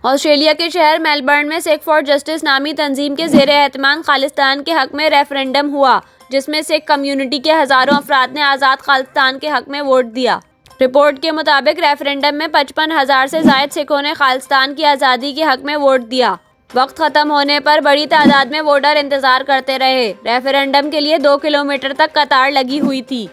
Australia के शहर Melbourne में सिख फॉर जस्टिस नामी तंजीम के ज़ेरे एहतमाम खालिस्तान के हक में रेफरेंडम हुआ, जिसमें सिख कम्युनिटी के हज़ारों अफराद ने आज़ाद खालिस्तान के हक में वोट दिया। रिपोर्ट के मुताबिक रेफरेंडम में 55,000 से ज़ायद सिखों ने खालिस्तान की आज़ादी के हक में वोट दिया। वक्त ख़त्म होने पर बड़ी तादाद में वोटर इंतज़ार करते रहे। रेफरेंडम के लिए 2 किलोमीटर तक कतार लगी हुई थी।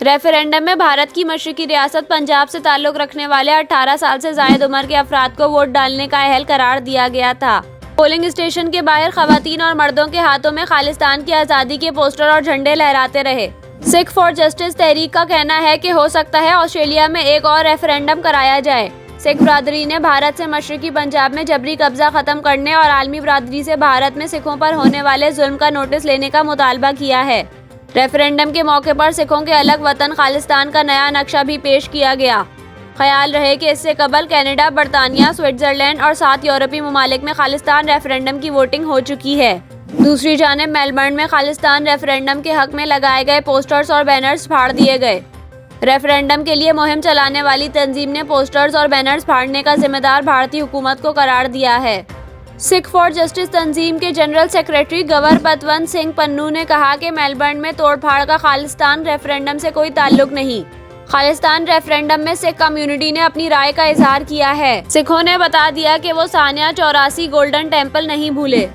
रेफरेंडम में भारत की मशरकी रियासत पंजाब से ताल्लुक़ रखने वाले 18 साल से ज़ायद उम्र के अफराद को वोट डालने का अहल करार दिया गया था। पोलिंग स्टेशन के बाहर ख़वातीन और मर्दों के हाथों में खालिस्तान की आज़ादी के पोस्टर और झंडे लहराते रहे। सिख फॉर जस्टिस तहरीक का कहना है कि हो सकता है ऑस्ट्रेलिया में एक और रेफरेंडम कराया जाए। सिख बरादरी ने भारत से मशरकी पंजाब में जबरी कब्जा ख़त्म करने और आलमी बरादरी से भारत में सिखों पर होने वाले जुल्म का नोटिस लेने का मुतालबा किया है। रेफरेंडम के मौके पर सिखों के अलग वतन खालिस्तान का नया नक्शा भी पेश किया गया। ख्याल रहे कि इससे कबल कनाडा, बरतानिया, स्विट्ज़रलैंड और 7 यूरोपीय ममालिक में खालिस्तान रेफरेंडम की वोटिंग हो चुकी है। दूसरी जानिब मेलबर्न में खालिस्तान रेफरेंडम के हक में लगाए गए पोस्टर्स और बैनर्स फाड़ दिए गए। रेफरेंडम के लिए मुहिम चलाने वाली तंजीम ने पोस्टर्स और बैनर्स फाड़ने का जिम्मेदार भारतीय हुकूमत को करार दिया है। सिख फॉर जस्टिस तंजीम के जनरल सेक्रेटरी गवर पतवंत सिंह पन्नू ने कहा कि मेलबर्न में तोड़फाड़ का खालिस्तान रेफरेंडम से कोई ताल्लुक नहीं। खालिस्तान रेफरेंडम में सिख कम्युनिटी ने अपनी राय का इजहार किया है। सिखों ने बता दिया कि वो सानिया 84 गोल्डन टेम्पल नहीं भूले।